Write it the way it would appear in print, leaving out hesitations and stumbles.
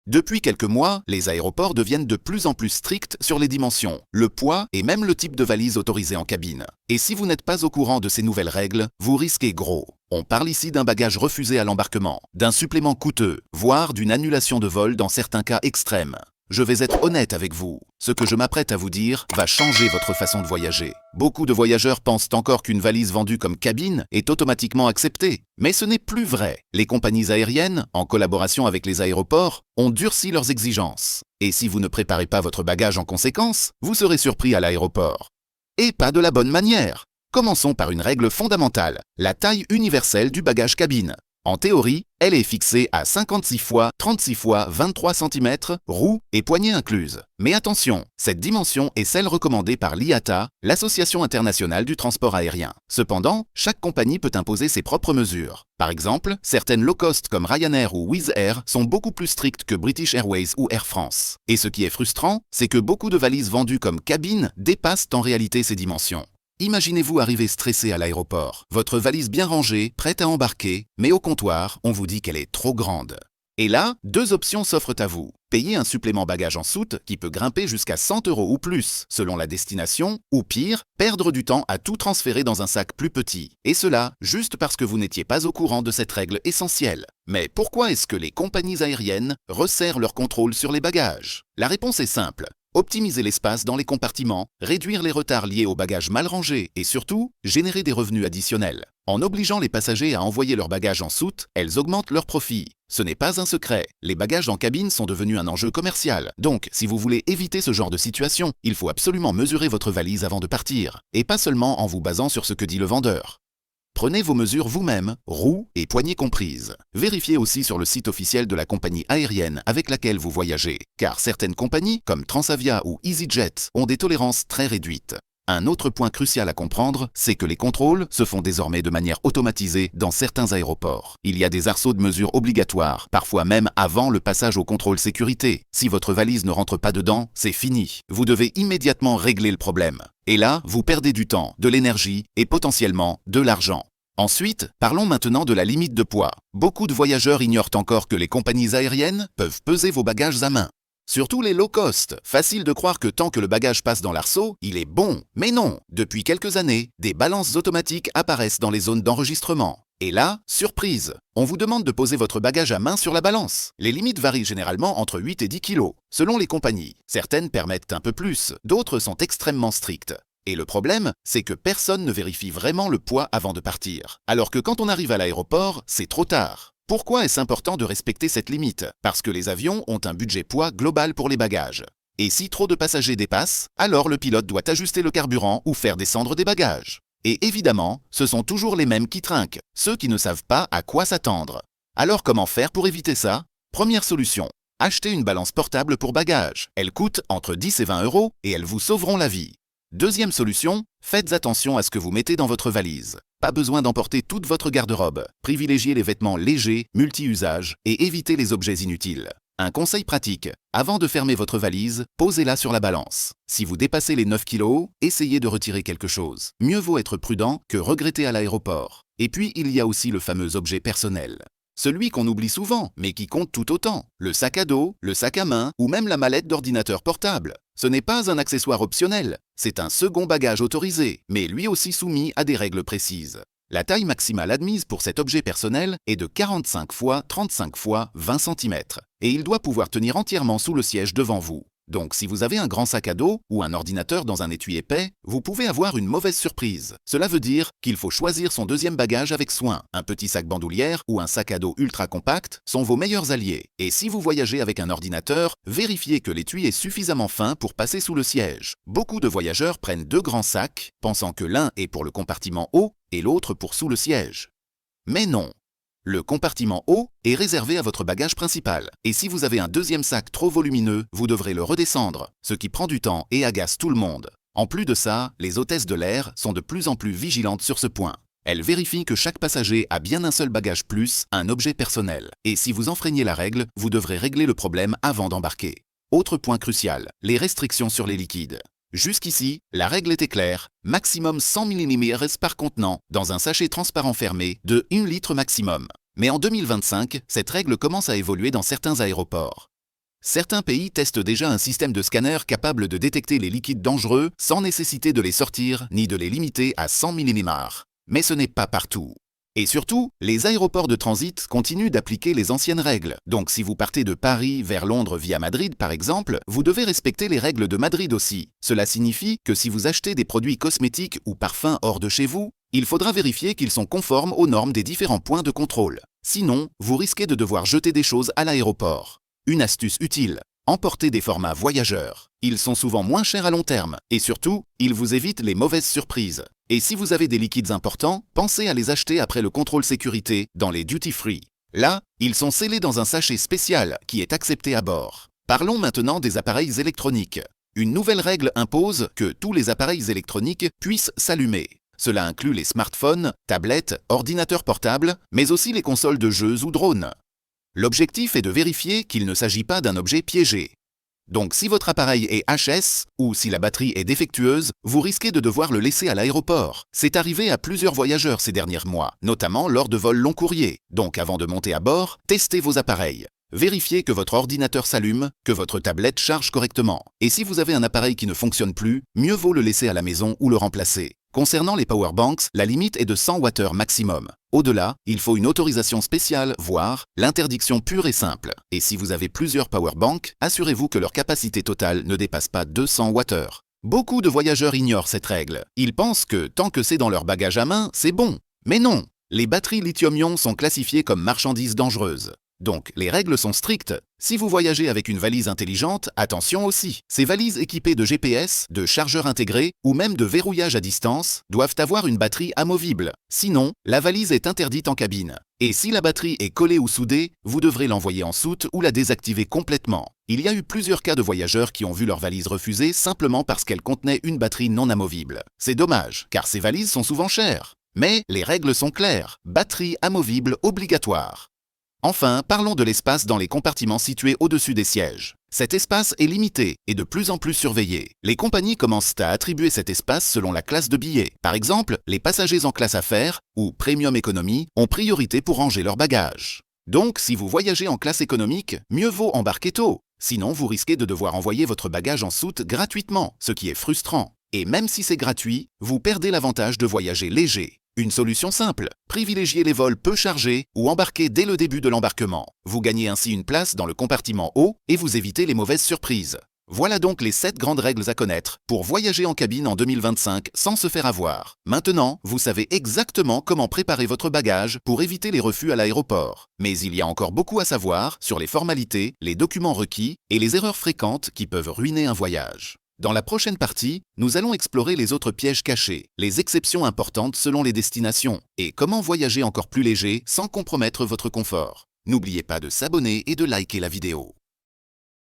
Depuis quelques mois, les aéroports deviennent de plus en plus stricts sur les dimensions, le poids et même le type de valise autorisée en cabine. Et si vous n'êtes pas au courant de ces nouvelles règles, vous risquez gros. On parle ici d'un bagage refusé à l'embarquement, d'un supplément coûteux, voire d'une annulation de vol dans certains cas extrêmes. Je vais être honnête avec vous, ce que je m'apprête à vous dire va changer votre façon de voyager. Beaucoup de voyageurs pensent encore qu'une valise vendue comme cabine est automatiquement acceptée. Mais ce n'est plus vrai. Les compagnies aériennes, en collaboration avec les aéroports, ont durci leurs exigences. Et si vous ne préparez pas votre bagage en conséquence, vous serez surpris à l'aéroport. Et pas de la bonne manière. Commençons par une règle fondamentale, la taille universelle du bagage cabine. En théorie, elle est fixée à 56 x 36 x 23 cm, roues et poignées incluses. Mais attention, cette dimension est celle recommandée par l'IATA, l'Association internationale du transport aérien. Cependant, chaque compagnie peut imposer ses propres mesures. Par exemple, certaines low-cost comme Ryanair ou Wizz Air sont beaucoup plus strictes que British Airways ou Air France. Et ce qui est frustrant, c'est que beaucoup de valises vendues comme cabine dépassent en réalité ces dimensions. Imaginez-vous arriver stressé à l'aéroport, votre valise bien rangée, prête à embarquer, mais au comptoir, on vous dit qu'elle est trop grande. Et là, deux options s'offrent à vous. Payer un supplément bagage en soute qui peut grimper jusqu'à 100 € ou plus, selon la destination, ou pire, perdre du temps à tout transférer dans un sac plus petit. Et cela, juste parce que vous n'étiez pas au courant de cette règle essentielle. Mais pourquoi est-ce que les compagnies aériennes resserrent leur contrôle sur les bagages? La réponse est simple. Optimiser l'espace dans les compartiments, réduire les retards liés aux bagages mal rangés et surtout, générer des revenus additionnels. En obligeant les passagers à envoyer leurs bagages en soute, elles augmentent leurs profits. Ce n'est pas un secret, les bagages en cabine sont devenus un enjeu commercial. Donc, si vous voulez éviter ce genre de situation, il faut absolument mesurer votre valise avant de partir, et pas seulement en vous basant sur ce que dit le vendeur. Prenez vos mesures vous-même, roues et poignées comprises. Vérifiez aussi sur le site officiel de la compagnie aérienne avec laquelle vous voyagez, car certaines compagnies, comme Transavia ou EasyJet, ont des tolérances très réduites. Un autre point crucial à comprendre, c'est que les contrôles se font désormais de manière automatisée dans certains aéroports. Il y a des arceaux de mesures obligatoires, parfois même avant le passage au contrôle sécurité. Si votre valise ne rentre pas dedans, c'est fini. Vous devez immédiatement régler le problème. Et là, vous perdez du temps, de l'énergie et potentiellement de l'argent. Ensuite, parlons maintenant de la limite de poids. Beaucoup de voyageurs ignorent encore que les compagnies aériennes peuvent peser vos bagages à main. Surtout les low cost. Facile de croire que tant que le bagage passe dans l'arceau, il est bon. Mais non, depuis quelques années, des balances automatiques apparaissent dans les zones d'enregistrement. Et là, surprise, on vous demande de poser votre bagage à main sur la balance. Les limites varient généralement entre 8 et 10 kg, selon les compagnies. Certaines permettent un peu plus, d'autres sont extrêmement strictes. Et le problème, c'est que personne ne vérifie vraiment le poids avant de partir. Alors que quand on arrive à l'aéroport, c'est trop tard. Pourquoi est-ce important de respecter cette limite? Parce que les avions ont un budget poids global pour les bagages. Et si trop de passagers dépassent, alors le pilote doit ajuster le carburant ou faire descendre des bagages. Et évidemment, ce sont toujours les mêmes qui trinquent, ceux qui ne savent pas à quoi s'attendre. Alors comment faire pour éviter ça? Première solution, achetez une balance portable pour bagages. Elle coûte entre 10 et 20 € et elles vous sauveront la vie. Deuxième solution, faites attention à ce que vous mettez dans votre valise. Pas besoin d'emporter toute votre garde-robe. Privilégiez les vêtements légers, multi-usages et évitez les objets inutiles. Un conseil pratique, avant de fermer votre valise, posez-la sur la balance. Si vous dépassez les 9 kg, essayez de retirer quelque chose. Mieux vaut être prudent que regretter à l'aéroport. Et puis, il y a aussi le fameux objet personnel. Celui qu'on oublie souvent, mais qui compte tout autant. Le sac à dos, le sac à main ou même la mallette d'ordinateur portable. Ce n'est pas un accessoire optionnel, c'est un second bagage autorisé, mais lui aussi soumis à des règles précises. La taille maximale admise pour cet objet personnel est de 45 x 35 x 20 cm, et il doit pouvoir tenir entièrement sous le siège devant vous. Donc si vous avez un grand sac à dos ou un ordinateur dans un étui épais, vous pouvez avoir une mauvaise surprise. Cela veut dire qu'il faut choisir son deuxième bagage avec soin. Un petit sac bandoulière ou un sac à dos ultra compact sont vos meilleurs alliés. Et si vous voyagez avec un ordinateur, vérifiez que l'étui est suffisamment fin pour passer sous le siège. Beaucoup de voyageurs prennent deux grands sacs, pensant que l'un est pour le compartiment haut et l'autre pour sous le siège. Mais non! Le compartiment haut est réservé à votre bagage principal. Et si vous avez un deuxième sac trop volumineux, vous devrez le redescendre, ce qui prend du temps et agace tout le monde. En plus de ça, les hôtesses de l'air sont de plus en plus vigilantes sur ce point. Elles vérifient que chaque passager a bien un seul bagage plus un objet personnel. Et si vous enfreignez la règle, vous devrez régler le problème avant d'embarquer. Autre point crucial, les restrictions sur les liquides. Jusqu'ici, la règle était claire, maximum 100 ml par contenant dans un sachet transparent fermé de 1 litre maximum. Mais en 2025, cette règle commence à évoluer dans certains aéroports. Certains pays testent déjà un système de scanner capable de détecter les liquides dangereux sans nécessiter de les sortir ni de les limiter à 100 millimars. Mais ce n'est pas partout. Et surtout, les aéroports de transit continuent d'appliquer les anciennes règles. Donc si vous partez de Paris vers Londres via Madrid par exemple, vous devez respecter les règles de Madrid aussi. Cela signifie que si vous achetez des produits cosmétiques ou parfums hors de chez vous, il faudra vérifier qu'ils sont conformes aux normes des différents points de contrôle. Sinon, vous risquez de devoir jeter des choses à l'aéroport. Une astuce utile, emportez des formats voyageurs. Ils sont souvent moins chers à long terme et surtout, ils vous évitent les mauvaises surprises. Et si vous avez des liquides importants, pensez à les acheter après le contrôle sécurité dans les duty-free. Là, ils sont scellés dans un sachet spécial qui est accepté à bord. Parlons maintenant des appareils électroniques. Une nouvelle règle impose que tous les appareils électroniques puissent s'allumer. Cela inclut les smartphones, tablettes, ordinateurs portables, mais aussi les consoles de jeux ou drones. L'objectif est de vérifier qu'il ne s'agit pas d'un objet piégé. Donc si votre appareil est HS ou si la batterie est défectueuse, vous risquez de devoir le laisser à l'aéroport. C'est arrivé à plusieurs voyageurs ces derniers mois, notamment lors de vols long courriers. Donc avant de monter à bord, testez vos appareils. Vérifiez que votre ordinateur s'allume, que votre tablette charge correctement. Et si vous avez un appareil qui ne fonctionne plus, mieux vaut le laisser à la maison ou le remplacer. Concernant les powerbanks, la limite est de 100 Wh maximum. Au-delà, il faut une autorisation spéciale, voire l'interdiction pure et simple. Et si vous avez plusieurs powerbanks, assurez-vous que leur capacité totale ne dépasse pas 200 Wh. Beaucoup de voyageurs ignorent cette règle. Ils pensent que tant que c'est dans leur bagage à main, c'est bon. Mais non! Les batteries lithium-ion sont classifiées comme marchandises dangereuses. Donc, les règles sont strictes. Si vous voyagez avec une valise intelligente, attention aussi. Ces valises équipées de GPS, de chargeurs intégrés ou même de verrouillage à distance doivent avoir une batterie amovible. Sinon, la valise est interdite en cabine. Et si la batterie est collée ou soudée, vous devrez l'envoyer en soute ou la désactiver complètement. Il y a eu plusieurs cas de voyageurs qui ont vu leur valise refusée simplement parce qu'elle contenait une batterie non amovible. C'est dommage, car ces valises sont souvent chères. Mais les règles sont claires. Batterie amovible obligatoire. Enfin, parlons de l'espace dans les compartiments situés au-dessus des sièges. Cet espace est limité et de plus en plus surveillé. Les compagnies commencent à attribuer cet espace selon la classe de billets. Par exemple, les passagers en classe affaires ou Premium Economy ont priorité pour ranger leurs bagages. Donc, si vous voyagez en classe économique, mieux vaut embarquer tôt. Sinon, vous risquez de devoir envoyer votre bagage en soute gratuitement, ce qui est frustrant. Et même si c'est gratuit, vous perdez l'avantage de voyager léger. Une solution simple, privilégiez les vols peu chargés ou embarquez dès le début de l'embarquement. Vous gagnez ainsi une place dans le compartiment haut et vous évitez les mauvaises surprises. Voilà donc les 7 grandes règles à connaître pour voyager en cabine en 2025 sans se faire avoir. Maintenant, vous savez exactement comment préparer votre bagage pour éviter les refus à l'aéroport. Mais il y a encore beaucoup à savoir sur les formalités, les documents requis et les erreurs fréquentes qui peuvent ruiner un voyage. Dans la prochaine partie, nous allons explorer les autres pièges cachés, les exceptions importantes selon les destinations et comment voyager encore plus léger sans compromettre votre confort. N'oubliez pas de s'abonner et de liker la vidéo.